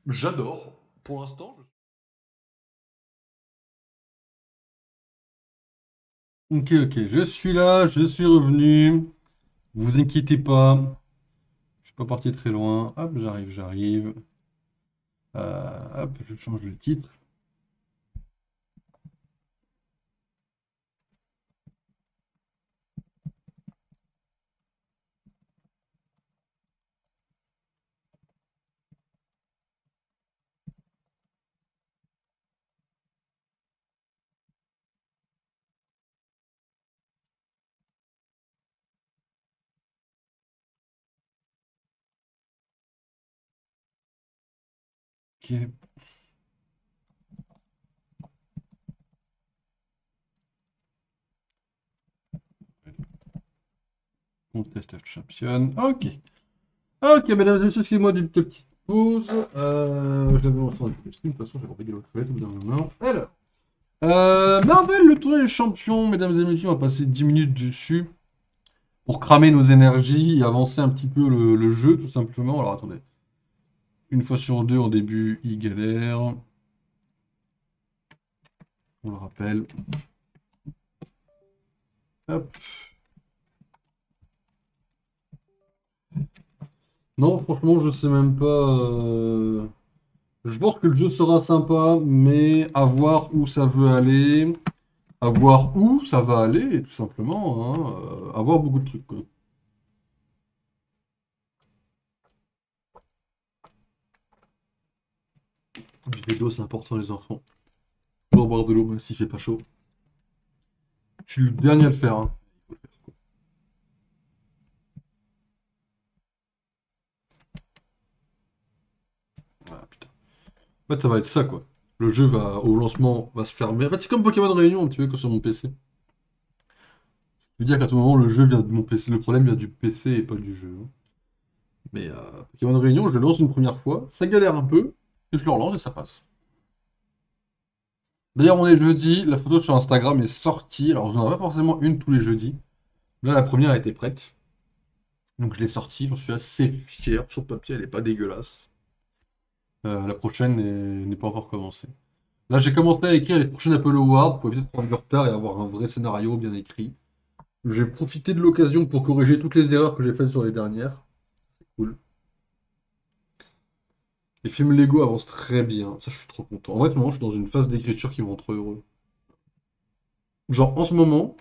J'adore. Pour l'instant, Ok, ok, je suis là, je suis revenu. Vous inquiétez pas, je suis pas parti très loin. Hop, j'arrive, j'arrive. Hop, je change le titre. Ok, Contest of Champion. Ok. Ok, mesdames et messieurs, excusez-moi d'une petite pause. Je l'avais lancé en début de stream, de toute façon, j'avais envie de l'autre toilette au bout d'un moment. Alors, Marvel, le tournoi des champions, mesdames et messieurs, on va passer 10 minutes dessus pour cramer nos énergies et avancer un petit peu le jeu, tout simplement. Alors, attendez. Une fois sur deux, en début, il galère. On le rappelle. Hop. Non, franchement, je sais même pas. Je pense que le jeu sera sympa, mais à voir où ça veut aller, à voir où ça va aller, tout simplement. Hein. À voir beaucoup de trucs, quoi. Vivre de l'eau, c'est important, les enfants. Toujours boire de l'eau, même s'il fait pas chaud. Je suis le dernier à le faire. Hein. Ah, putain. En fait, ça va être ça, quoi. Le jeu va, au lancement, va se fermer. En fait, c'est comme Pokémon Réunion, un petit peu, quand sur mon PC. Je veux dire qu'à tout moment, le jeu vient de mon PC. Le problème vient du PC et pas du jeu. Hein. Mais Pokémon Réunion, je le lance une première fois, ça galère un peu, et je le relance et ça passe. D'ailleurs, on est jeudi, la photo sur Instagram est sortie. Alors, je n'en ai pas forcément une tous les jeudis. Là, la première était prête. Donc, je l'ai sortie, j'en suis assez fier. Sur le papier, elle est pas dégueulasse. La prochaine n'est pas encore commencée. Là, j'ai commencé à écrire les prochaines Apple Awards pour éviter de prendre du retard et avoir un vrai scénario bien écrit. J'ai profité de l'occasion pour corriger toutes les erreurs que j'ai faites sur les dernières. C'est cool. Les films Lego avancent très bien. Ça, je suis trop content. En vrai, moment, je suis dans une phase d'écriture qui me rend trop heureux. Genre, en ce moment,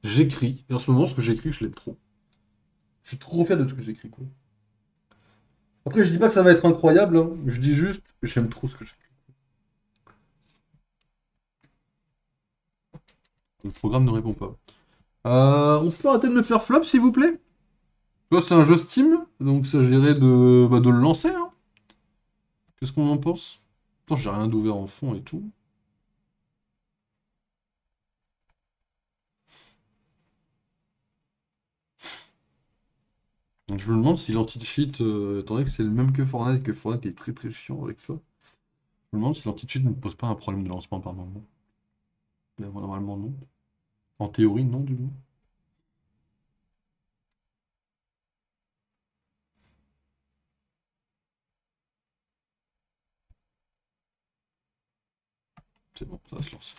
j'écris. Et en ce moment, ce que j'écris, je l'aime trop. Je suis trop fier de ce que j'écris, quoi. Après, je dis pas que ça va être incroyable, hein. Je dis juste, j'aime trop ce que j'écris. Le programme ne répond pas. On peut arrêter de me faire flop, s'il vous plaît? Là, c'est un jeu Steam, donc il s'agirait de le lancer, hein. Qu'est-ce qu'on en pense? Attends, j'ai rien d'ouvert en fond et tout. Donc, je me demande si l'anti-cheat, étant donné que c'est le même que Fortnite qui est très très chiant avec ça, je me demande si l'anti-cheat ne pose pas un problème de lancement par moment. Mais bon, normalement, non. En théorie, non, du coup. C'est bon, ça va se lancer.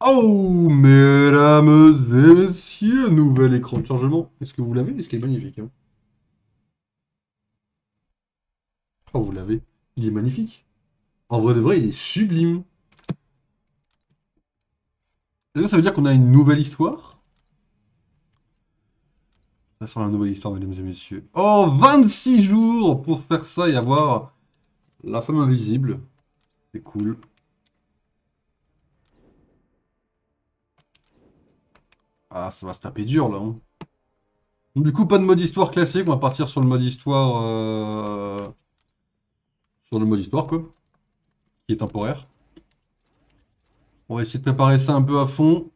Oh, mesdames et messieurs, nouvel écran de chargement. Est-ce que vous l'avez? Est-ce qu'il est magnifique, hein? Oh, vous l'avez. Il est magnifique. En vrai de vrai, il est sublime. Est-ce que ça veut dire qu'on a une nouvelle histoire? Ça sera une nouvelle histoire, mesdames et messieurs. Oh, 26 jours pour faire ça et avoir la femme invisible. C'est cool. Ah, ça va se taper dur, là. Hein. Donc, du coup, pas de mode histoire classique. On va partir sur le mode histoire... sur le mode histoire, quoi. Qui est temporaire. On va essayer de préparer ça un peu à fond.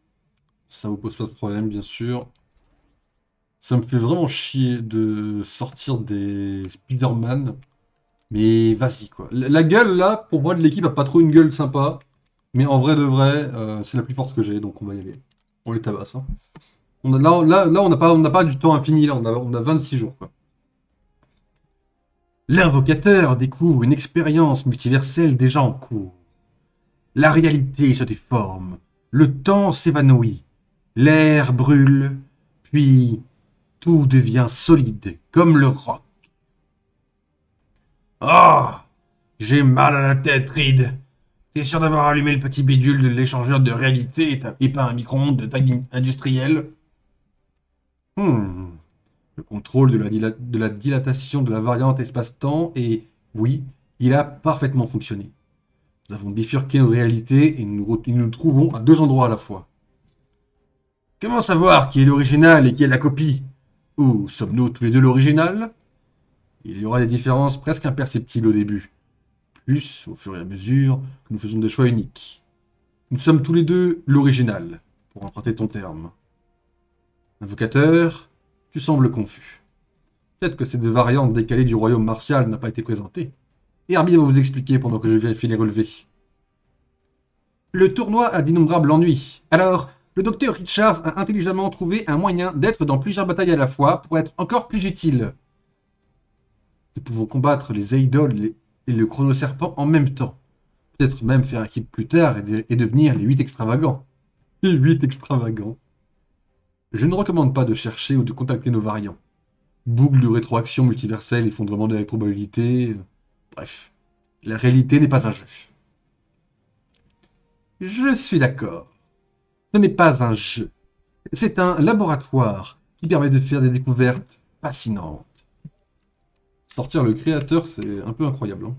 Ça vous pose pas de problème, bien sûr. Ça me fait vraiment chier de sortir des Spider-Man. Mais vas-y, quoi. La gueule, là, pour moi, de l'équipe a pas trop une gueule sympa. Mais en vrai de vrai, c'est la plus forte que j'ai, donc on va y aller. On les tabasse. Hein. Là, on n'a pas du temps infini, là, on a 26 jours, quoi. L'invocateur découvre une expérience multiverselle déjà en cours. La réalité se déforme, le temps s'évanouit, l'air brûle, puis tout devient solide comme le roc. Ah, j'ai mal à la tête, Reed. T'es sûr d'avoir allumé le petit bidule de l'échangeur de réalité et pas un micro-ondes de taille industrielle? Le contrôle de la dilatation de la variante espace-temps et, oui, il a parfaitement fonctionné. Nous avons bifurqué nos réalités et nous trouvons à deux endroits à la fois. Comment savoir qui est l'original et qui est la copie? Ou sommes-nous tous les deux l'original? Il y aura des différences presque imperceptibles au début, plus au fur et à mesure que nous faisons des choix uniques. Nous sommes tous les deux l'original, pour emprunter ton terme. Invocateur, tu sembles confus. Peut-être que cette variante décalée du royaume martial n'a pas été présentée. Et Herbie va vous expliquer pendant que je vérifie les relevés. Le tournoi a d'innombrables ennuis. Alors, le docteur Richards a intelligemment trouvé un moyen d'être dans plusieurs batailles à la fois pour être encore plus utile. Nous pouvons combattre les Eidols et le Chronoserpent en même temps. Peut-être même faire équipe plus tard et devenir les 8 extravagants. Les 8 extravagants. Je ne recommande pas de chercher ou de contacter nos variants. Boucle de rétroaction multiverselle, effondrement des probabilités... Bref, la réalité n'est pas un jeu. Je suis d'accord. Ce n'est pas un jeu. C'est un laboratoire qui permet de faire des découvertes fascinantes. Sortir le créateur, c'est un peu incroyable. Hein.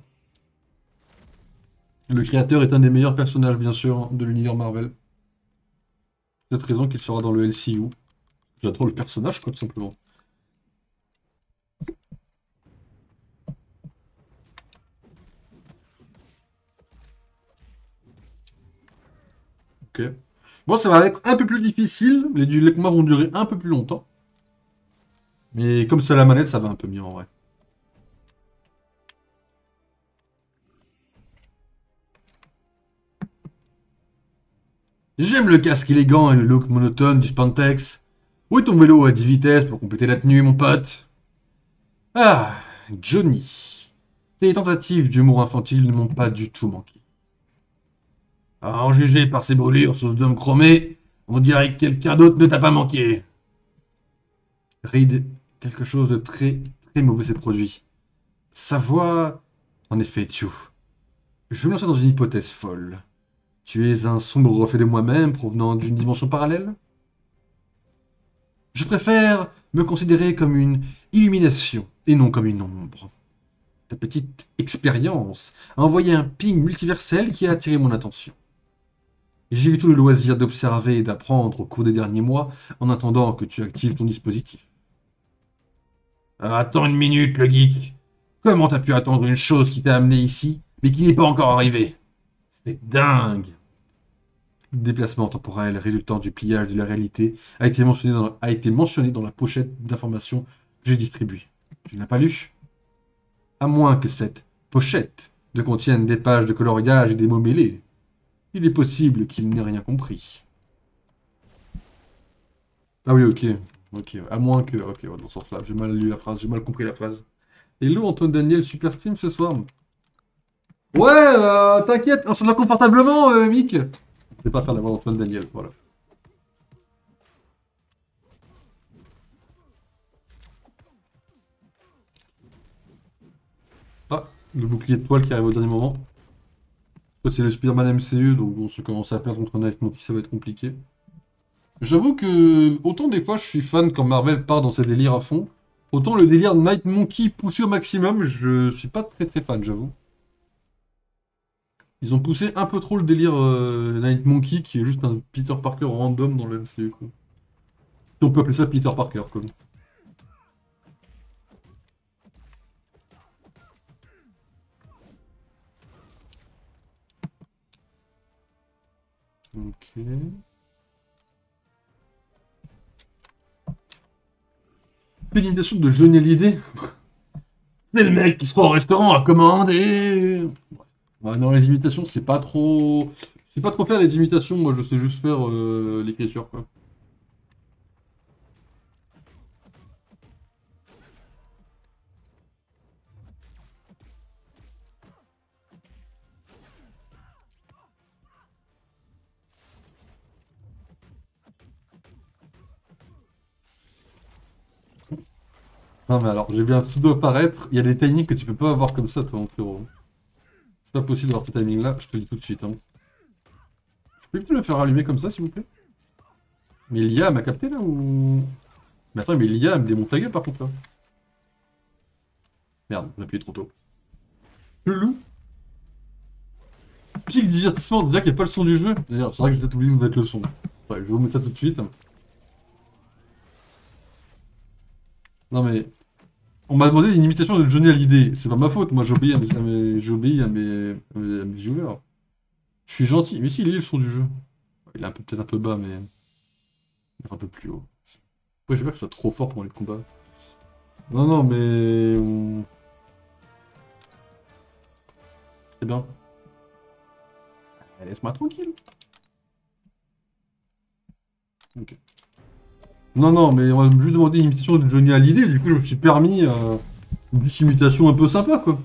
Le créateur est un des meilleurs personnages, bien sûr, de l'univers Marvel. C'est cette raison qu'il sera dans le LCU. J'adore le personnage, quoi, tout simplement. Ok. Bon, ça va être un peu plus difficile. Les combats vont durer un peu plus longtemps. Mais comme c'est à la manette, ça va un peu mieux en vrai. J'aime le casque élégant et le look monotone du Spantex. Où est ton vélo à 10 vitesses pour compléter la tenue, mon pote? Ah, Johnny. Tes tentatives d'humour infantile ne m'ont pas du tout manqué. À en juger par ses brûlures sous d'homme chromé, on dirait que quelqu'un d'autre ne t'a pas manqué. Reed, quelque chose de très, très mauvais s'est produit. Sa voix... En effet, Tio. Je vais me lancer dans une hypothèse folle. Tu es un sombre reflet de moi-même provenant d'une dimension parallèle? Je préfère me considérer comme une illumination et non comme une ombre. Ta petite expérience a envoyé un ping multiversel qui a attiré mon attention. J'ai eu tout le loisir d'observer et d'apprendre au cours des derniers mois en attendant que tu actives ton dispositif. Attends une minute, le geek. Comment t'as pu attendre une chose qui t'a amené ici, mais qui n'est pas encore arrivée? C'est dingue. Le déplacement temporel résultant du pliage de la réalité a été mentionné dans la pochette d'informations que j'ai distribuée. Tu ne l'as pas lu? À moins que cette pochette ne contienne des pages de coloriage et des mots mêlés. Il est possible qu'il n'ait rien compris. Ah oui, ok. Ok, à moins que... Ok, ouais, dans ce sens-là, j'ai mal lu la phrase, j'ai mal compris la phrase. Hello Antoine Daniel, super stream ce soir. Ouais, t'inquiète, on s'en va confortablement, Mick. Je vais pas faire la voix d'Antoine Daniel, voilà. Ah, le bouclier de toile qui arrive au dernier moment. Ça, c'est le Spider-Man MCU, donc on se commence à perdre contre un avec Monty, ça va être compliqué. J'avoue que, autant des fois je suis fan quand Marvel part dans ses délires à fond, autant le délire de Night Monkey poussé au maximum, je suis pas très très fan, j'avoue. Ils ont poussé un peu trop le délire Night Monkey, qui est juste un Peter Parker random dans le MCU, quoi. Si on peut appeler ça Peter Parker, quoi. Ok. Une imitation de Johnny Hallyday. C'est le mec qui se croit au restaurant à commander. Ouais, non, les imitations, c'est pas trop... Je sais pas trop faire les imitations, moi je sais juste faire l'écriture, quoi. Non mais alors, j'ai vu un pseudo apparaître, il y a des timings que tu peux pas avoir comme ça, toi, mon frérot. C'est pas possible d'avoir ces timings-là, je te le dis tout de suite. Hein. Je peux peut-être me faire allumer comme ça, s'il vous plaît? Mais l'IA m'a capté, là, ou... Mais attends, mais l'IA me démonte la gueule, par contre, là. Merde, j'ai appuyé trop tôt. Le loup. Pic divertissement, déjà qu'il n'y a pas le son du jeu. D'ailleurs, c'est vrai que je vais oublié de vous mettre le son. Ouais, je vais vous mettre ça tout de suite. Non mais... On m'a demandé une imitation de Johnny Hallyday. C'est pas ma faute, moi j'obéis à mes viewers. Je suis gentil, mais si, il est le son du jeu. Il est peut-être un peu bas, mais... Il est un peu plus haut. Après, j'ai peur que ce soit trop fort pour les combats. Non, non, mais... C'est bien. Laisse-moi tranquille. Ok. Non, non, mais on m'a juste demandé une imitation de Johnny Hallyday, du coup je me suis permis une petite imitation un peu sympa, quoi.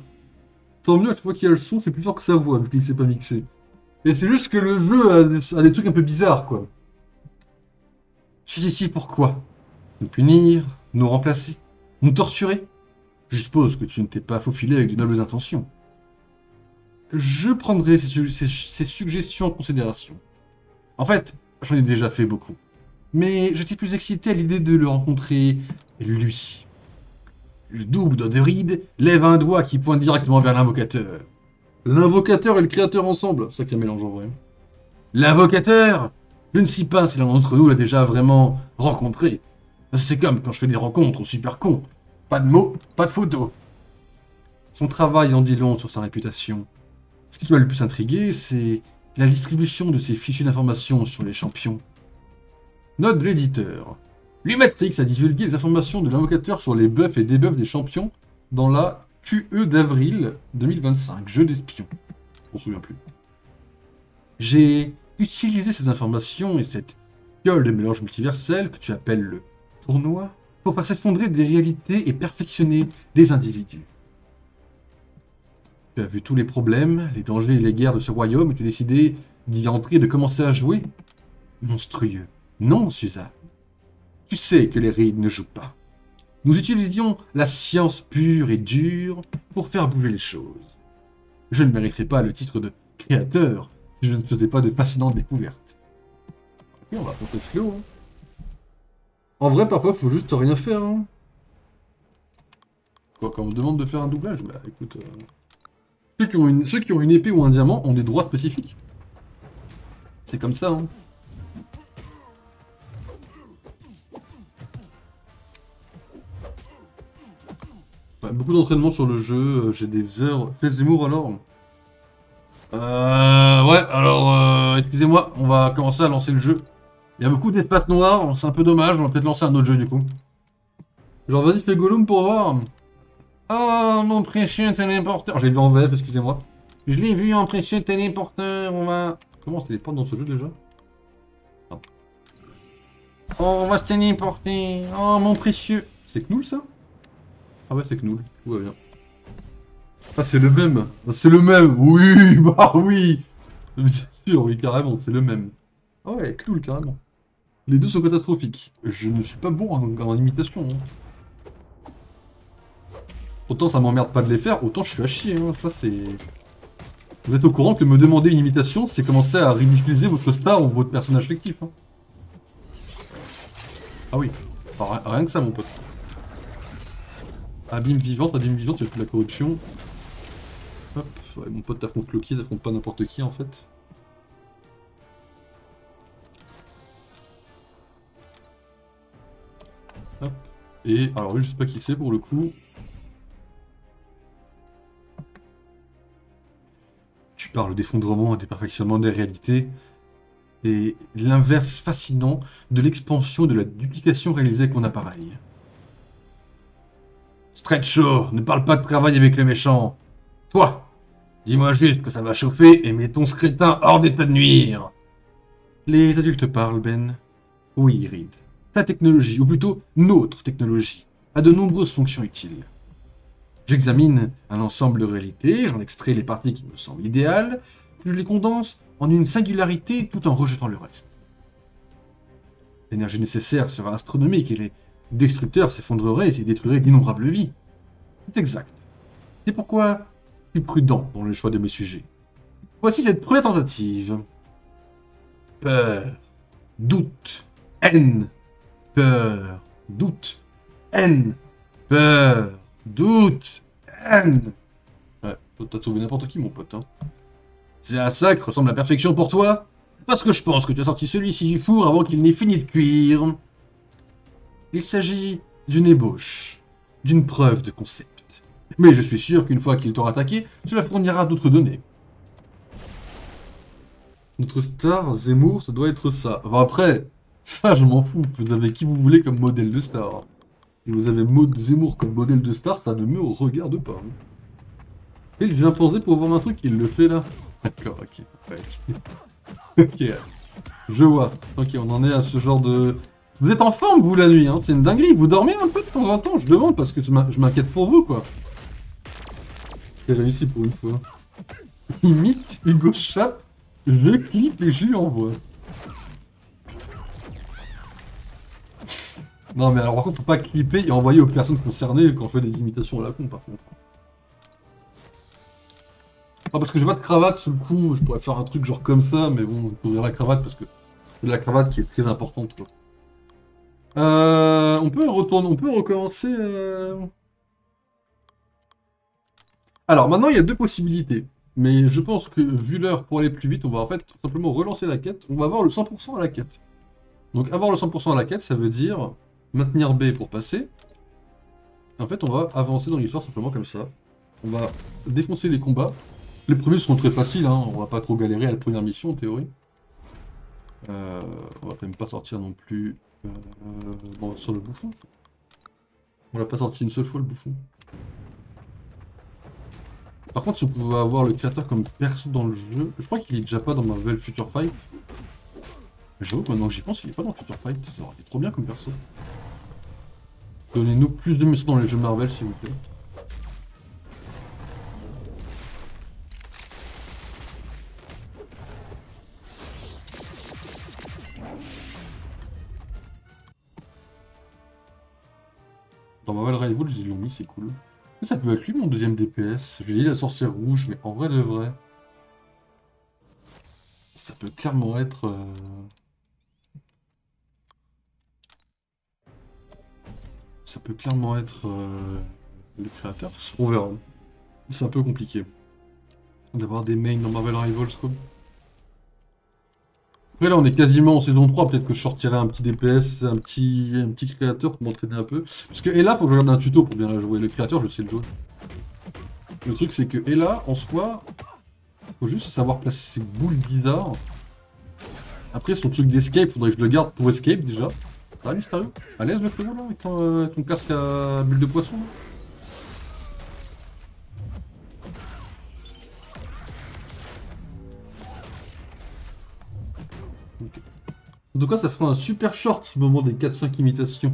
Tant mieux, à chaque fois qu'il y a le son, c'est plus fort que sa voix, vu qu'il s'est pas mixé. Et c'est juste que le jeu a des trucs un peu bizarres, quoi. Je suis ici pourquoi? Nous punir, nous remplacer, nous torturer? Je suppose que tu ne t'es pas faufilé avec de nobles intentions. Je prendrai ces suggestions en considération. En fait, j'en ai déjà fait beaucoup. Mais j'étais plus excité à l'idée de le rencontrer, lui. Le double d'Oderide lève un doigt qui pointe directement vers l'invocateur. L'invocateur et le créateur ensemble, c'est ça qui est un mélange en vrai. L'invocateur? Je ne sais pas si l'un d'entre nous l'a déjà vraiment rencontré. C'est comme quand je fais des rencontres au super con. Pas de mots, pas de photos. Son travail en dit long sur sa réputation. Ce qui m'a le plus intrigué, c'est la distribution de ses fichiers d'informations sur les champions. Note de l'éditeur. Lumatrix a divulgué les informations de l'invocateur sur les buffs et debuffs des champions dans la QE d'avril 2025, jeu d'espion. On se souvient plus. J'ai utilisé ces informations et cette fiole de mélange multiversel que tu appelles le tournoi pour faire s'effondrer des réalités et perfectionner des individus. Tu as vu tous les problèmes, les dangers et les guerres de ce royaume et tu as décidé d'y entrer et de commencer à jouer? Monstrueux. Non, Suzanne. Tu sais que les rides ne jouent pas. Nous utilisions la science pure et dure pour faire bouger les choses. Je ne mériterais pas le titre de créateur si je ne faisais pas de fascinantes découvertes. Ok, on va porter flow. Hein. En vrai, parfois, faut juste rien faire. Hein. Quoi, quand on me demande de faire un doublage, bah écoute... Ceux qui ont une épée ou un diamant ont des droits spécifiques. C'est comme ça, hein. Ouais, beaucoup d'entraînement sur le jeu, j'ai des heures... Fais Zemmour alors ouais, alors, excusez-moi, on va commencer à lancer le jeu. Il y a beaucoup d'espaces noirs, c'est un peu dommage, on va peut-être lancer un autre jeu du coup. Genre, vas-y, fais Gollum pour voir. Oh, mon précieux téléporteur. J'ai vu en VF, excusez-moi. Je l'ai vu en précieux téléporteur, on va... Comment on se téléporte dans ce jeu déjà? Non. Oh, on va se téléporter. Oh, mon précieux. C'est Knoul ça? Ah ouais, c'est Knoul. Tout va bien. Ah, c'est le même. C'est le même. Oui, bah oui. Bien sûr, oui, carrément, c'est le même. Ah ouais, Knoul, carrément. Les deux sont catastrophiques. Je ne suis pas bon en imitation. Hein. Autant ça m'emmerde pas de les faire, autant je suis à chier. Hein. Ça, c'est... Vous êtes au courant que me demander une imitation, c'est commencer à ridiculiser votre star ou votre personnage fictif. Hein. Ah oui. Alors, rien que ça, mon pote. Abîme vivante, il y a toute la corruption. Hop, ouais, mon pote t'affronte Loki, t'affronte pas n'importe qui en fait. Hop. Et alors lui, je sais pas qui c'est pour le coup. Tu parles d'effondrement et des perfectionnements des réalités. Et l'inverse fascinant de l'expansion et de la duplication réalisée avec mon appareil. Stretcho, ne parle pas de travail avec les méchants. Toi, dis-moi juste que ça va chauffer et mets ton scrétin hors d'état de nuire. Les adultes parlent, Ben. Oui, Reed. Ta technologie, ou plutôt notre technologie, a de nombreuses fonctions utiles. J'examine un ensemble de réalités, j'en extrais les parties qui me semblent idéales, puis je les condense en une singularité tout en rejetant le reste. L'énergie nécessaire sera astronomique et les Destructeur s'effondrerait et détruirait d'innombrables vies. C'est exact. C'est pourquoi je suis prudent dans le choix de mes sujets. Voici cette première tentative. Peur, doute, haine, peur, doute, haine, peur, doute, haine. Ouais, t'as sauvé n'importe qui, mon pote. Hein. C'est un sac ressemble à la perfection pour toi? Parce que je pense que tu as sorti celui-ci du four avant qu'il n'ait fini de cuire. Il s'agit d'une ébauche, d'une preuve de concept. Mais je suis sûr qu'une fois qu'il t'aura attaqué, cela fournira d'autres données. Notre star, Zemmour, ça doit être ça. Enfin après, ça je m'en fous. Vous avez qui vous voulez comme modèle de star. Si vous avez Zemmour comme modèle de star, ça ne me regarde pas. Hein. Et je viens penser pour voir un truc, il le fait là. D'accord, ok. Ouais, ok. Ok. Je vois. Ok, on en est à ce genre de... Vous êtes en forme, vous, la nuit, hein. C'est une dinguerie. Vous dormez un peu de temps en temps, je demande, parce que je m'inquiète pour vous, quoi. J'ai réussi pour une fois. Imite Hugo Chap. Je clip et je lui envoie. Non mais alors par contre faut pas clipper et envoyer aux personnes concernées quand je fais des imitations à la con par contre. Ah parce que j'ai pas de cravate sous le cou, je pourrais faire un truc genre comme ça, mais bon, il faudrait la cravate parce que c'est la cravate qui est très importante quoi. On peut retourner, on peut recommencer. Alors maintenant il y a deux possibilités. Mais je pense que vu l'heure pour aller plus vite, on va en fait tout simplement relancer la quête. On va avoir le 100% à la quête. Donc avoir le 100% à la quête, ça veut dire maintenir B pour passer. Et en fait, on va avancer dans l'histoire simplement comme ça. On va défoncer les combats. Les premiers seront très faciles, hein. On va pas trop galérer à la première mission en théorie. On va quand même pas sortir non plus bon, sur le bouffon. On l'a pas sorti une seule fois le bouffon. Par contre, si on pouvait avoir le créateur comme perso dans le jeu, je crois qu'il est déjà pas dans Marvel Future Fight. J'avoue que maintenant que j'y pense, il est pas dans Future Fight. Ça aurait été trop bien comme perso. Donnez-nous plus de missions dans les jeux Marvel, s'il vous plaît. Dans Marvel Rivals, ils l'ont mis, c'est cool. Mais ça peut être lui mon deuxième DPS. Je dis la sorcière rouge, mais en vrai de vrai. Ça peut clairement être... Ça peut clairement être le créateur. On verra. C'est un peu compliqué. D'avoir des mains dans Marvel Rivals, quoi. Après là on est quasiment en saison 3, peut-être que je sortirai un petit DPS, un petit créateur pour m'entraîner un peu. Parce que Ella, faut que je regarde un tuto pour bien la jouer. Le créateur, je sais le jouer. Le truc c'est que Ella, en soi, faut juste savoir placer ses boules bizarres. Après son truc d'escape, faudrait que je le garde pour escape déjà. Ah Mysterio, à l'aise le frérot là, avec ton casque à bulle de poisson là. Okay. En tout cas, ça fera un super short ce moment des 4-5 imitations.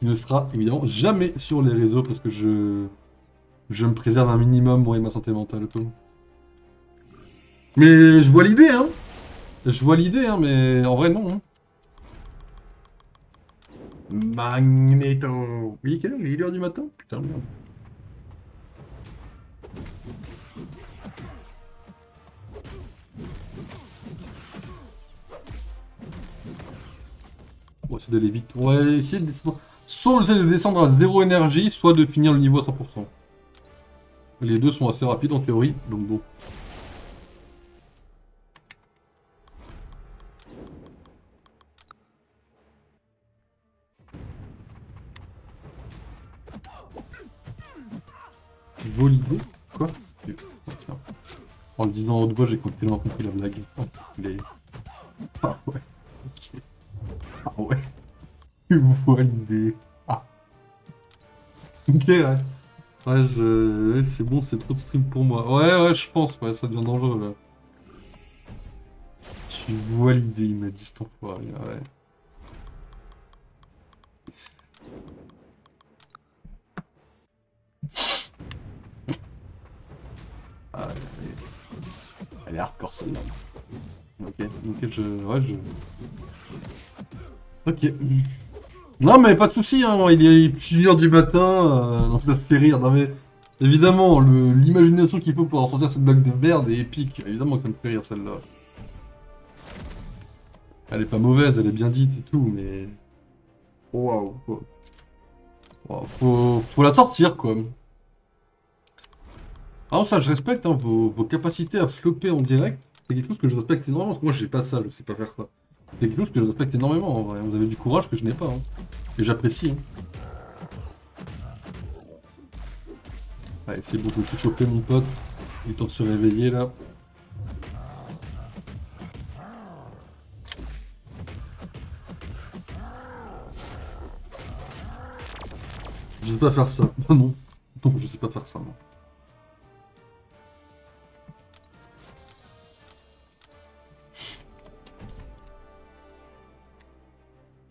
Il ne sera évidemment jamais sur les réseaux parce que je me préserve un minimum moi et ma santé mentale. Mais je vois l'idée, hein. Je vois l'idée, hein, mais en vrai, non. Hein. Magneto. Oui, quelle heure? Il est l'heure du matin? Putain, merde. On va essayer d'aller vite. On va essayer de descendre. Soit on essaie de descendre à 0 énergie, soit de finir le niveau à 100%. Les deux sont assez rapides en théorie, donc bon. Tu vois l'idée? Quoi? Putain. En le disant en haute voix, j'ai tellement compris la blague. Oh, ah ouais. Ok. Ah ouais. Tu vois l'idée. Ah. Ok, ouais. Ouais, c'est bon, c'est trop de stream pour moi. Ouais, je pense, ouais, ça devient dangereux, là. Tu vois l'idée, il m'a dit cet enfoiré, ouais. Ah, elle est hardcore, celle-là. Ok, je... Ouais, Ok. Non, mais pas de soucis, hein. Il est plusieurs du matin. Donc ça me fait rire. Non, mais évidemment, l'imagination qu'il faut pour en sortir cette blague de merde est épique. Évidemment que ça me fait rire celle-là. Elle est pas mauvaise, elle est bien dite et tout, mais. Waouh. Faut la sortir, quoi. Ah, ça, je respecte hein, vos capacités à flopper en direct. C'est quelque chose que je respecte énormément. Parce que moi, j'ai pas ça, je sais pas faire ça. C'est quelque chose que je respecte énormément en vrai. Vous avez du courage que je n'ai pas. Hein. Et j'apprécie. Hein. Allez, c'est bon, je me suis chauffé, mon pote. Il est temps de se réveiller là. Je sais pas faire ça. Ah non. Non, je sais pas faire ça, non.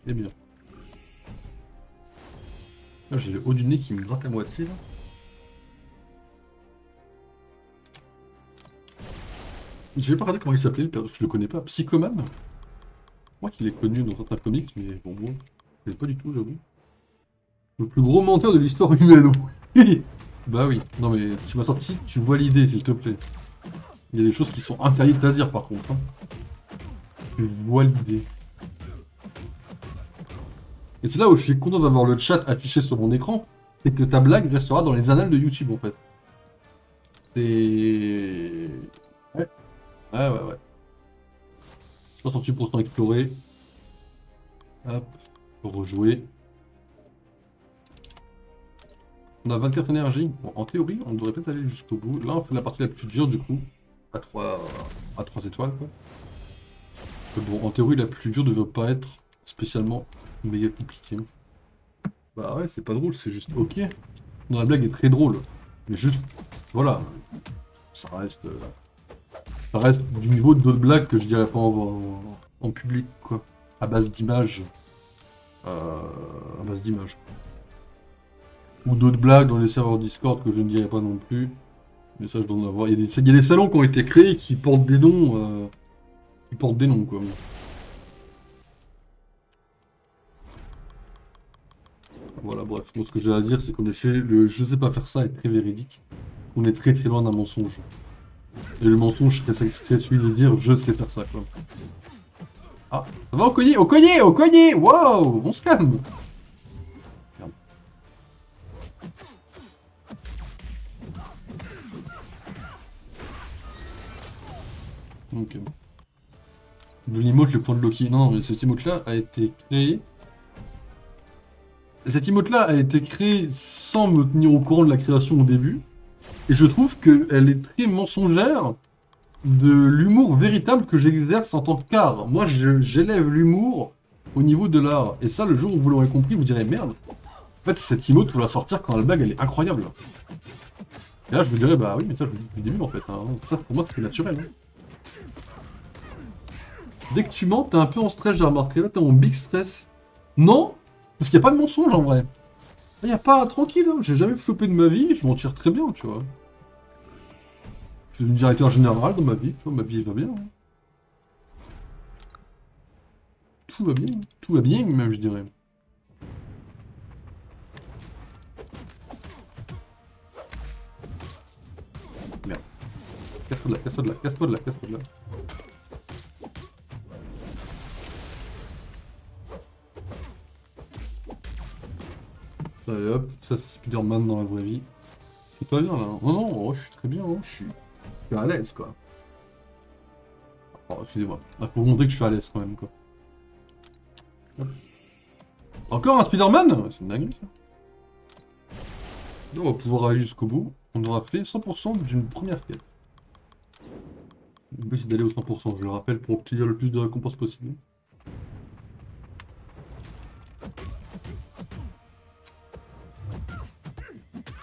Eh bien. Là, j'ai le haut du nez qui me gratte à moitié là. Je vais pas regarder comment il s'appelait le père, parce que je le connais pas. Psychoman? Moi qui l'ai connu dans certains comics, mais bon, moi, je connais pas du tout, j'avoue. Le plus gros menteur de l'histoire humaine. Oui. Bah oui. Non mais tu m'as sorti, tu vois l'idée, s'il te plaît. Il y a des choses qui sont interdites à dire par contre. Hein. Tu vois l'idée. Et c'est là où je suis content d'avoir le chat affiché sur mon écran, c'est que ta blague restera dans les annales de YouTube en fait. C'est... Ouais. Ouais. 68% exploré. Hop. Rejouer. On a 24 énergies. Bon, en théorie, on devrait peut-être aller jusqu'au bout. Là, on fait la partie la plus dure du coup. À 3 étoiles quoi. Mais bon, en théorie, la plus dure ne devrait pas être spécialement méga compliquée. Bah ouais, c'est pas drôle, c'est juste ok. Non, la blague est très drôle. Mais juste, voilà. Ça reste du niveau d'autres blagues que je dirais pas en public, quoi. À base d'images. À base d'images. Ou d'autres blagues dans les serveurs Discord que je ne dirais pas non plus. Mais ça, je dois en avoir. Il y a des salons qui ont été créés qui portent des noms. Qui portent des noms, quoi. Voilà, bref. Moi, ce que j'ai à dire, c'est qu'en effet, le je sais pas faire ça est très véridique. On est très très loin d'un mensonge. Et le mensonge, c'est celui de dire je sais faire ça, quoi. Ah, ça va, au cogné, au cogné, au cogné! Wow! On se calme! Merde. Ok. De l'emote, le point de Loki. Non, mais cet emote-là a été créé. Cette emote-là a été créée sans me tenir au courant de la création au début. Et je trouve qu'elle est très mensongère de l'humour véritable que j'exerce en tant qu'art. Moi, j'élève l'humour au niveau de l'art. Et ça, le jour où vous l'aurez compris, vous direz merde. En fait, cette emote, faut la sortir quand la blague, elle est incroyable. Et là, je vous dirais, bah oui, mais ça, je vous le dis depuis le début, en fait. Hein. Ça, pour moi, c'était naturel. Hein. Dès que tu mens, t'es un peu en stress, j'ai remarqué. Là, t'es en big stress. Non, parce qu'il n'y a pas de mensonge, en vrai. Il n'y a pas... Tranquille, hein. J'ai jamais flopé de ma vie, je m'en tire très bien, tu vois. Je suis devenu directeur général dans ma vie, tu vois, ma vie va bien. Hein. Tout va bien. Tout va bien, même, je dirais. Merde. Casse-toi de là, casse-toi de là, casse-toi de là, casse-toi de là. Allez hop, ça c'est Spider-Man dans la vraie vie. C'est pas bien là. Non, non, oh, je suis très bien, hein. Je suis à l'aise quoi. Oh, excusez-moi. Ah, pour vous montrer que je suis à l'aise quand même quoi. Hop. Encore un Spider-Man? C'est une dinguerie ça. Là, on va pouvoir aller jusqu'au bout. On aura fait 100% d'une première quête. Le but c'est d'aller au 100%, je le rappelle, pour obtenir le plus de récompenses possible.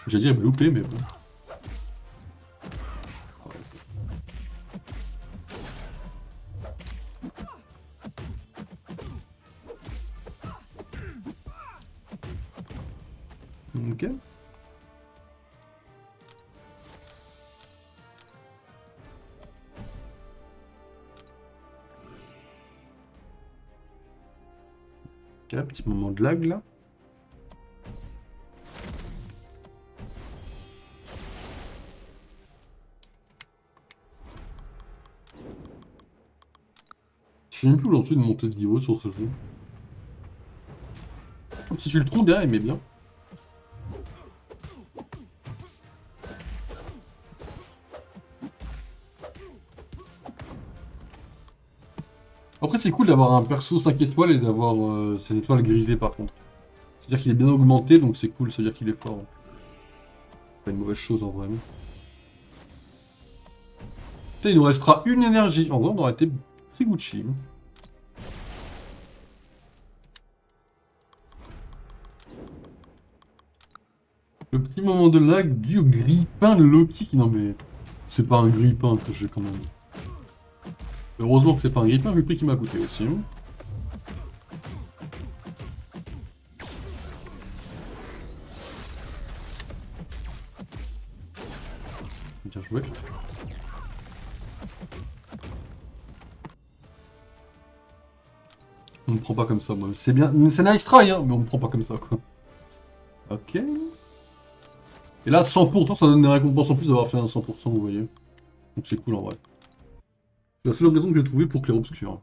J'allais dire loupé, mais bon. Ok. Ok, petit moment de lag là. Je sais même plus où j'en suis de monter de niveau sur ce jeu. Comme si je suis le tronc derrière, il met bien. Après, c'est cool d'avoir un perso 5 étoiles et d'avoir ses étoiles grisées par contre. C'est-à-dire qu'il est bien augmenté, donc c'est cool, c'est-à-dire qu'il est fort. Pas une mauvaise chose en vrai. Putain, il nous restera une énergie. En vrai, on aurait été... C'est Gucci. Le petit moment de lag dû au grippin de Loki qui... Non mais... C'est pas un grippin que j'ai quand même. Heureusement que c'est pas un grippin vu le prix qu'il m'a coûté aussi. Hein. Bien joué. On me prend pas comme ça, moi. C'est bien, c'est nice try, hein, mais on me prend pas comme ça, quoi. Ok. Et là, 100%, ça donne des récompenses en plus d'avoir fait un 100%, vous voyez. Donc c'est cool en vrai. C'est la seule raison que j'ai trouvé pour Clair Obscur.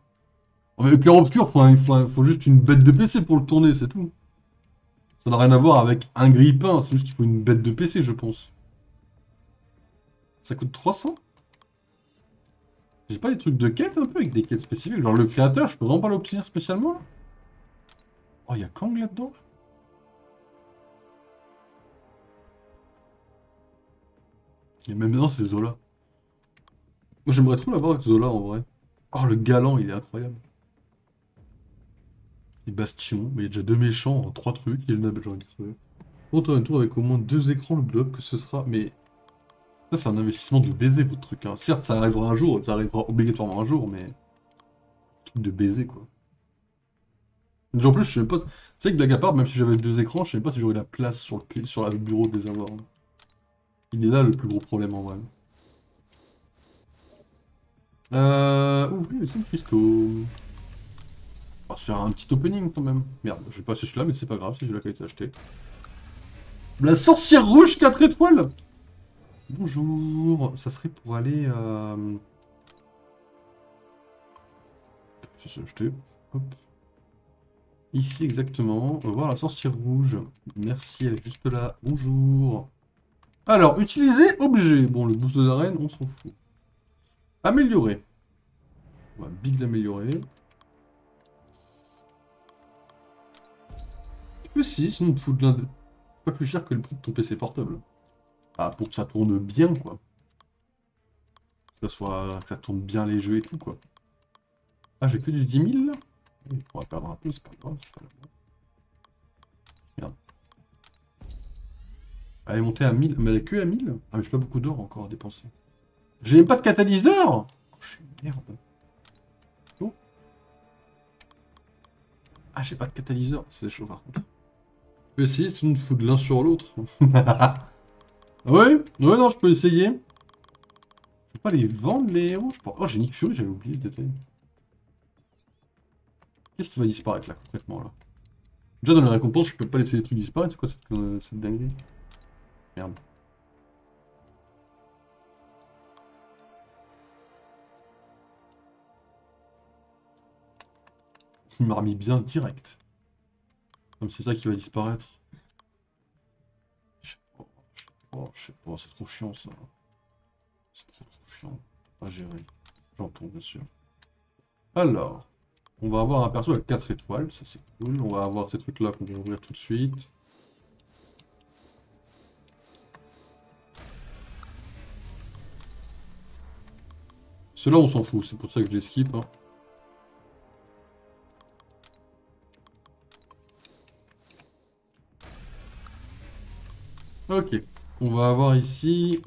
Mais Clair Obscur, faut juste une bête de PC pour le tourner, c'est tout. Ça n'a rien à voir avec un grippin, c'est juste qu'il faut une bête de PC, je pense. Ça coûte 300? J'ai pas des trucs de quête un peu avec des quêtes spécifiques, genre le créateur, je peux vraiment pas l'obtenir spécialement là. Oh, y'a Kang là-dedans? Et même dedans, c'est Zola. Moi, j'aimerais trop l'avoir avec Zola en vrai. Oh, le galant, il est incroyable. Les bastions, mais il y a déjà 2 méchants en 3 trucs, il y a le Nabel, j'ai envie de crever. Autant un tour avec au moins 2 écrans, le bloc que ce sera. Mais ça, c'est un investissement de baiser, votre truc. Hein. Certes, ça arrivera un jour, ça arrivera obligatoirement un jour, mais. Truc de baiser, quoi. Mais en plus, je sais même pas. C'est vrai que blague à part, même si j'avais 2 écrans, je sais même pas si j'aurais la place sur le bureau de les avoir. Hein. Il est là le plus gros problème en vrai. Ouvrir les 5 cristaux. On va se faire un petit opening quand même. Merde, je vais passer celui-là, mais c'est pas grave si j'ai la qualité achetée. La sorcière rouge 4 étoiles. Bonjour. Ça serait pour aller... C'est acheté. Hop. Ici exactement. On va voir la sorcière rouge. Merci, elle est juste là. Bonjour. Alors, utiliser objet. Bon, le boost d'arène, on s'en fout. Améliorer. On va big l'améliorer. Mais si, sinon on te fout de l'inde. C'est pas plus cher que le prix de ton PC portable. Ah, pour que ça tourne bien, quoi. Que ça tourne bien les jeux et tout, quoi. Ah, j'ai que du 10 000, là? Oui, on va perdre un peu, c'est pas grave, c'est pas grave. Merde. Elle est montée à 1000, mais elle est que à 1000? Ah, mais j'ai pas beaucoup d'or encore à dépenser. J'ai même pas de catalyseur! Oh, je suis une merde. Oh. Ah, j'ai pas de catalyseur, c'est chaud par contre. Je peux essayer, sinon on te fout de l'un sur l'autre. Ouais, ouais, non, je peux essayer. Je peux pas les vendre, les héros, je pense. Oh, j'ai Nick Fury, j'avais oublié le détail. Qu'est-ce qui va disparaître là, concrètement là? Déjà dans les récompenses, je peux pas laisser les trucs disparaître, c'est quoi cette dinguerie? Merde. Il m'a remis bien direct. Comme c'est ça qui va disparaître. Je sais pas, je sais pas, c'est trop chiant ça. C'est trop chiant. À gérer. J'entends bien sûr. Alors, on va avoir un perso avec 4 étoiles, ça c'est cool. On va avoir ces trucs là qu'on va ouvrir tout de suite. Ceux-là on s'en fout, c'est pour ça que je les skip. Hein. Ok, on va avoir ici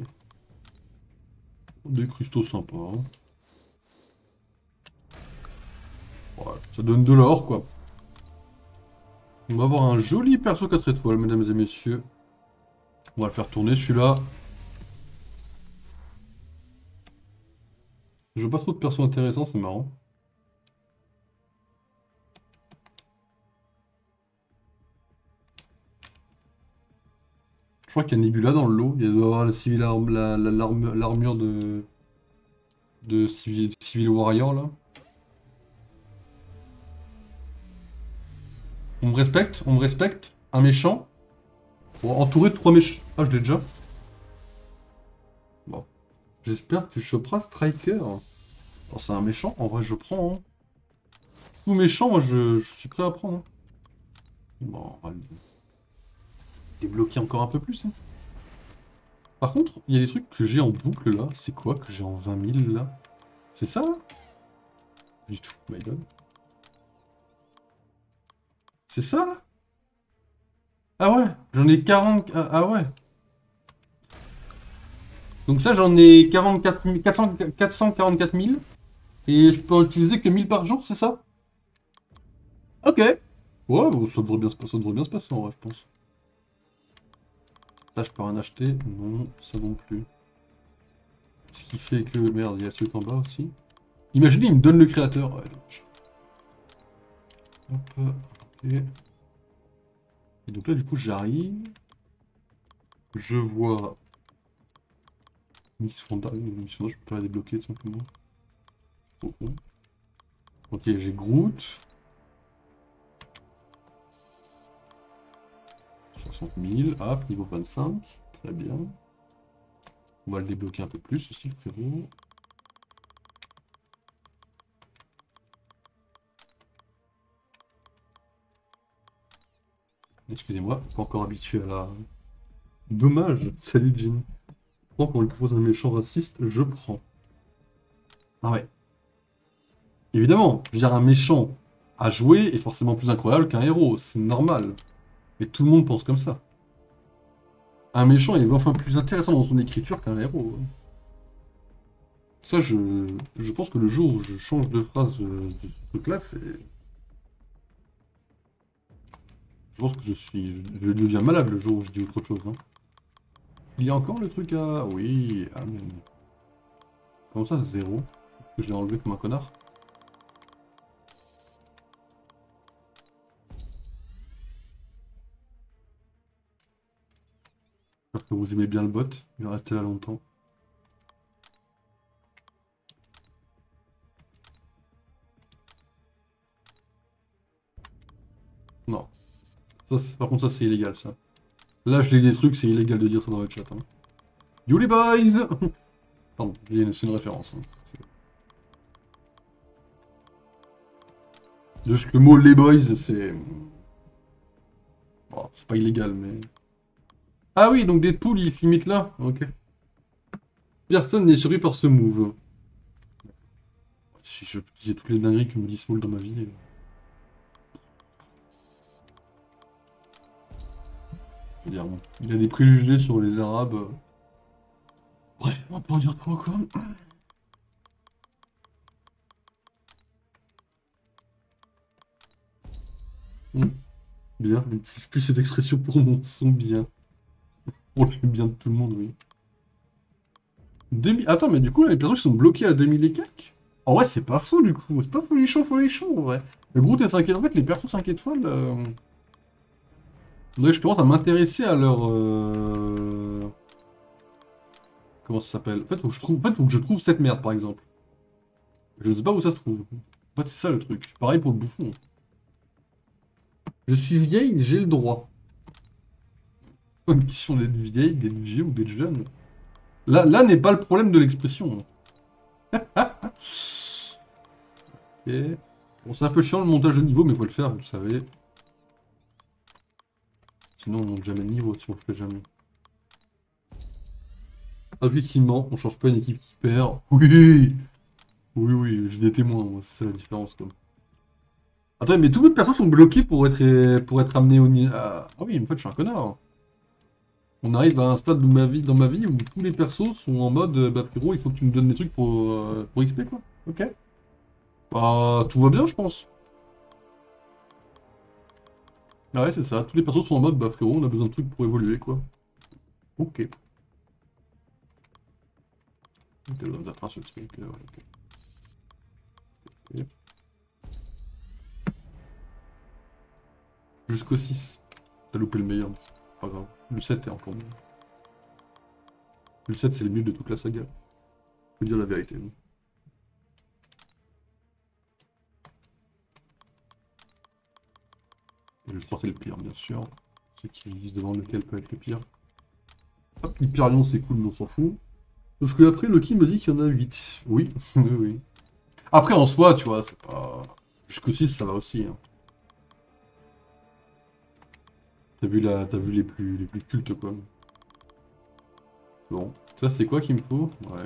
des cristaux sympas. Hein. Ouais, ça donne de l'or quoi. On va avoir un joli perso 4 étoiles, mesdames et messieurs. On va le faire tourner celui-là. Je veux pas trop de persos intéressants, c'est marrant. crois qu'il y a Nebula dans le lot. Il doit y avoir l'armure de Civil Warrior là. On me respecte, on me respecte. Un méchant. Bon, entouré de 3 méchants. Ah, je l'ai déjà. Bon. J'espère que tu choperas Striker. Alors, c'est un méchant. En vrai, je prends. Hein. Tout méchant, moi, je suis prêt à prendre. Hein. Bon, on va le débloquer encore un peu plus. Hein. Par contre, il y a des trucs que j'ai en boucle là. C'est quoi que j'ai en 20 000 là? C'est ça là? Pas du tout, my god. C'est ça là? Ah ouais, j'en ai 40... Ah ouais. Donc ça, j'en ai 444 000. Et je peux en utiliser que 1000 par jour, c'est ça? Ok. Ouais, bon, ça devrait bien se passer en vrai, je pense. Là, je peux rien acheter. Non, ça non plus. Ce qui fait que... Merde, il y a ce truc en bas aussi. Imaginez, il me donne le créateur. Ouais, dommage. Hop, ok. Et donc là, du coup, j'arrive. Je vois... Miss Fonda, je peux pas la débloquer, tout simplement. Oh, oh. Ok, j'ai Groot. 60 000, hop, niveau 25. Très bien. On va le débloquer un peu plus aussi, frérot. Excusez-moi, pas encore habitué à la... Dommage. Salut, Jim. Quand on lui propose un méchant raciste, je prends. Ah ouais. Évidemment, je veux dire, un méchant à jouer est forcément plus incroyable qu'un héros, c'est normal. Mais tout le monde pense comme ça. Un méchant est enfin plus intéressant dans son écriture qu'un héros. Ça, je pense que le jour où je change de phrase de ce truc-là, c'est... Je pense que je deviens malade le jour où je dis autre chose. Hein. Il y a encore le truc à... Oui, amen. Comment ça, c'est 0? Que je l'ai enlevé comme un connard. J'espère que vous aimez bien le bot. Il va rester là longtemps. Non. Ça, par contre, ça, c'est illégal, ça. Là, je lis des trucs, c'est illégal de dire ça dans le chat. Hein. You les boys! Pardon, c'est une référence. Hein. Juste que le mot les boys, c'est... Bon, c'est pas illégal, mais... Ah oui, donc Deadpool, il se limite là. Ok. Personne n'est surpris par ce move. Si je disais toutes les dingueries que me dit Small dans ma vie... Je veux dire, bon, il a des préjugés sur les Arabes. Bref, on va pas en dire trop encore. Bien, plus cette expression pour mon son bien. Pour le bien de tout le monde, oui. 2000... Attends, mais du coup, là, les personnages sont bloqués à 2000 et quelques. En vrai, c'est pas fou, du coup. C'est pas folichon, en vrai. Le Groot est 5 étoiles. En fait, les persos 5 étoiles... Faudrait que je commence à m'intéresser à leur... Comment ça s'appelle? En fait, faut que je trouve cette merde, par exemple. Je ne sais pas où ça se trouve. En fait, c'est ça, le truc. Pareil pour le bouffon. Je suis vieille, j'ai le droit. Pas une question d'être vieille, d'être vieux ou d'être jeune. Là n'est pas le problème de l'expression. Ok. Bon, c'est un peu chiant le montage de niveau, mais faut le faire, vous le savez. Sinon, on monte jamais de niveau si on le fait jamais. Objectivement, on change pas une équipe qui perd. Oui! Oui, oui, j'ai des témoins, moi, c'est ça la différence, quoi. Attends, mais tous mes persos sont bloqués pour être amenés au niveau... Ah oui, en fait, je suis un connard. On arrive à un stade de dans ma vie où tous les persos sont en mode bah frérot, il faut que tu me donnes des trucs pour XP quoi. Ok. Bah tout va bien je pense. Ah ouais c'est ça, tous les persos sont en mode bah frérot, on a besoin de trucs pour évoluer quoi. Ok. Ok, on a ce truc. Ok. Ok. Jusqu'au 6. T'as loupé le meilleur. pas grave. Le 7 est encore mieux. Le 7 c'est le mieux de toute la saga. Faut dire la vérité. Et le 3 c'est le pire bien sûr. Ceux qui se demandent lequel peut être le pire. Hop, Hyperion c'est cool mais on s'en fout. Sauf que après Loki me dit qu'il y en a 8. Oui, oui, oui. Après en soi tu vois, c'est pas... Jusqu'au 6 ça va aussi. Hein. T'as vu les plus cultes quoi. Bon, ça c'est quoi qu'il me faut? Ouais.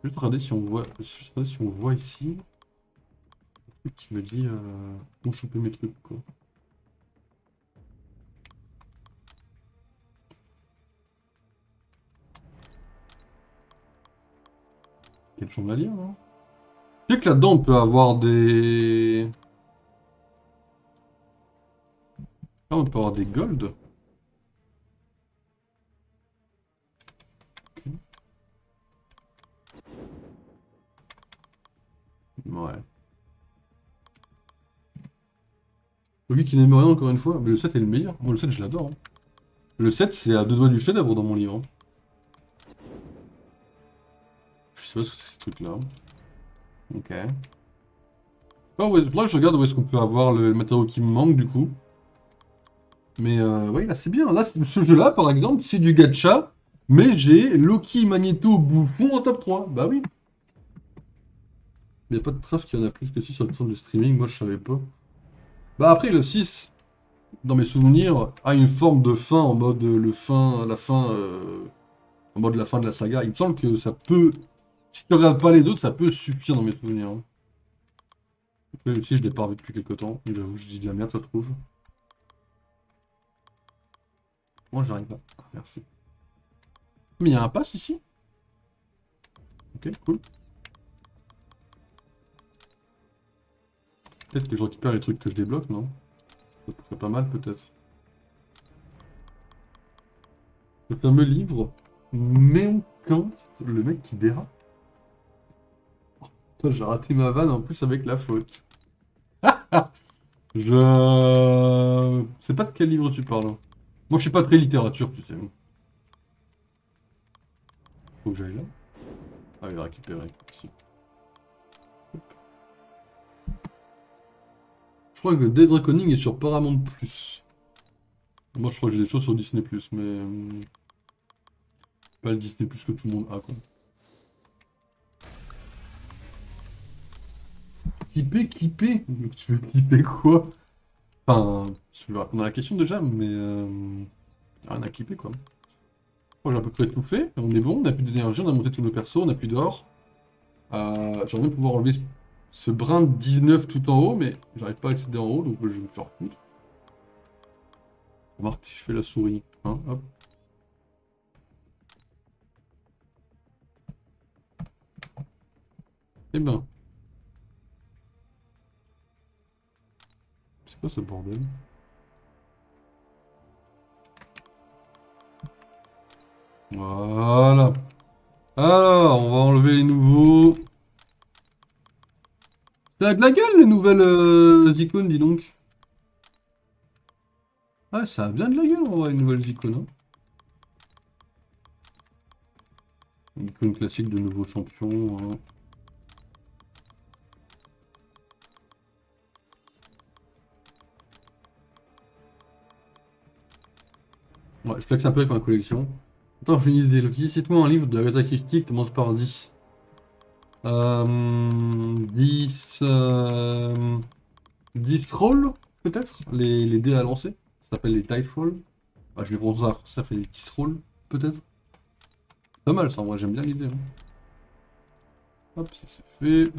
Juste regarder si on voit. Juste regarder si on voit ici. Un truc qui me dit où choper mes trucs quoi. Quel journalier hein? Tu sais que là-dedans on peut avoir des. Là on peut avoir des gold. Ok. Ouais. Lui qui n'aime rien encore une fois, mais le 7 est le meilleur. Moi le 7 je l'adore. Hein. Le 7 c'est à deux doigts du chef-d'œuvre dans mon livre. Hein. Je sais pas ce que c'est ces trucs là. Ok. Ah ouais, là je regarde où est-ce qu'on peut avoir le matériau qui me manque du coup. Mais ouais, là c'est bien. Là, ce jeu-là, par exemple, c'est du gacha, mais j'ai Loki, Magneto, Bouffon en top 3. Bah oui. Il n'y a pas de trace qu'il y en a plus que 6 sur le centre de streaming, moi je savais pas. Bah après, le 6, dans mes souvenirs, a une forme de fin en mode la fin, en mode la fin de la saga. Il me semble que ça peut, si tu regardes pas les autres, ça peut suffire dans mes souvenirs. Hein. Après, le 6, je l'ai pas revu depuis quelques temps. J'avoue, je dis de la merde, ça se trouve. Moi, j'arrive pas. Merci. Mais il y a un pass ici? Ok, cool. Peut-être que je récupère les trucs que je débloque, non? Ça serait pas mal, peut-être. Le fameux livre, Méoncante, le mec qui dérape. Oh, j'ai raté ma vanne en plus avec la faute. Je... sais pas de quel livre tu parles. Hein. Moi, je suis pas très littérature, tu sais. Faut que j'aille là. Ah, il a récupéré. Ici. Je crois que Dead Reckoning est sur Paramount+. Moi, je crois que j'ai des choses sur Disney+, mais... pas le Disney+, que tout le monde a, quoi. Clipper? Tu veux clipper quoi? Enfin, je vais répondre à la question déjà, mais... rien à clipper, quoi. Oh, j'ai à peu près tout fait, on est bon, on a plus d'énergie, on a monté tous nos persos, on a plus d'or. J'aimerais bien pouvoir enlever ce brin de 19 tout en haut, mais j'arrive pas à accéder en haut, donc je vais me faire foutre. Remarque si je fais la souris. Hein, hop. Eh ben. C'est quoi ce bordel? Voilà. Alors, on va enlever les nouveaux. Ça a de la gueule les nouvelles icônes, dis donc. Ah, ça a bien de la gueule en vrai, les nouvelles icônes. Hein. Une icône classique de nouveaux champions. Hein. Ouais, je flex un peu avec ma collection. Attends, j'ai une idée. Loki, cite-moi un livre de Agatha Christie qui commence par 10. 10... 10 rolls, peut-être? Les dés à lancer. Ça s'appelle les dice rolls. Bah, je les prononce en français, ça fait des 10 rolls, peut-être. Pas mal ça, en vrai, j'aime bien l'idée. Hein. Hop, ça c'est fait.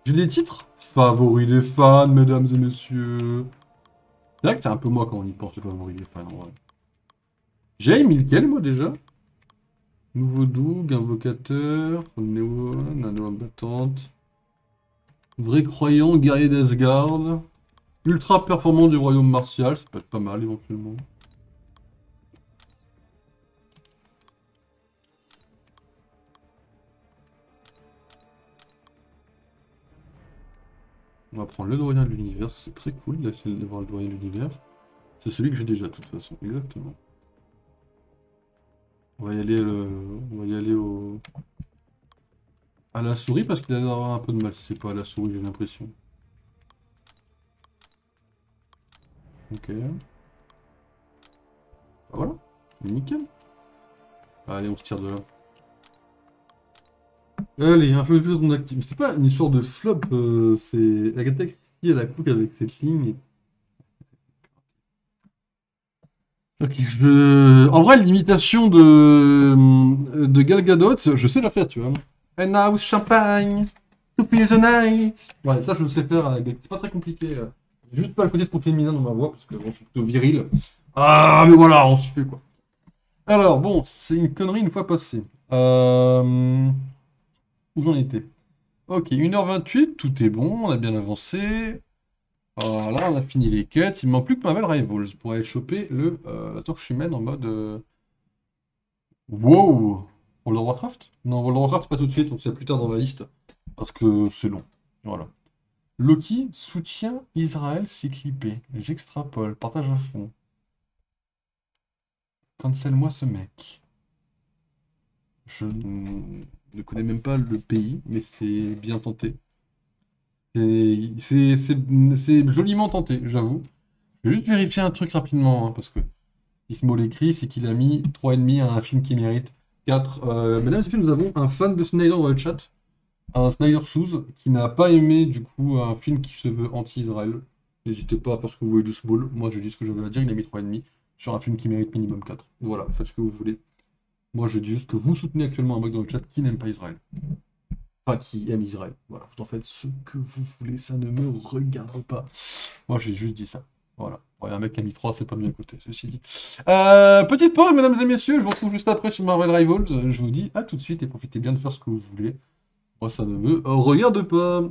J'ai des titres favoris des fans, mesdames et messieurs. C'est vrai que c'est un peu moi quand on y pense, le favori des fans, en vrai. J'ai mis lequel, moi, déjà? Nouveau Doug, Invocateur, Néo, Nano Imbattante. Vrai croyant, guerrier d'Asgard. Ultra performant du royaume martial, ça peut être pas mal éventuellement. On va prendre le doyen de l'univers, c'est très cool d'avoir le doyen de l'univers. C'est celui que j'ai déjà, de toute façon. Exactement. On va y aller, on va y aller à la souris parce qu'il a l'air d'avoir un peu de mal si c'est pas à la souris, j'ai l'impression. Ok. Bah voilà. Nickel. Allez, on se tire de là. Allez, un peu plus d'activité. Mais c'est pas une histoire de flop, c'est Agatha Christie, elle a cook avec cette ligne. Ok, en vrai, l'imitation de Gal Gadot, je sais la faire, tu vois. And now champagne, to be the night. Ouais, ça, je le sais faire avec c'est pas très compliqué. Juste pas le côté trop féminin dans ma voix, parce que bon, je suis plutôt viril. Ah, mais voilà, on se fait quoi. Alors, bon, c'est une connerie une fois passée. Où j'en étais? Ok, 1h28, tout est bon, on a bien avancé. Voilà, on a fini les quêtes. Il me manque plus que Marvel Rivals pour aller choper la torche humaine en mode. Wow! World of Warcraft? Non, World of Warcraft, c'est pas tout de suite, on sait plus tard dans la liste. Parce que c'est long. Voilà. Loki soutient Israël, c'est clippé. J'extrapole, partage à fond. Cancel-moi ce mec. Je ne connais même pas le pays, mais c'est bien tenté. C'est joliment tenté, j'avoue. Je vais juste vérifier un truc rapidement, hein, parce que Ismo l'écrit, c'est qu'il a mis 3,5 à un film qui mérite 4. Mesdames et messieurs, nous avons un fan de Snyder dans le chat, un Snyder Souz, qui n'a pas aimé du coup un film qui se veut anti-Israël. N'hésitez pas à faire ce que vous voulez de ce ball. Moi, je dis ce que j'avais à dire, il a mis 3,5 sur un film qui mérite minimum 4. Voilà, faites ce que vous voulez. Moi, je dis juste que vous soutenez actuellement un mec dans le chat qui n'aime pas Israël. Enfin, qui aime Israël. Voilà, vous en faites ce que vous voulez, ça ne me regarde pas. Moi, j'ai juste dit ça. Voilà. Ouais, un mec qui a mis 3, c'est pas bien écouté, ceci dit. Petite pause, mesdames et messieurs. Je vous retrouve juste après sur Marvel Rivals. Je vous dis à tout de suite et profitez bien de faire ce que vous voulez. Moi, ça ne me regarde pas.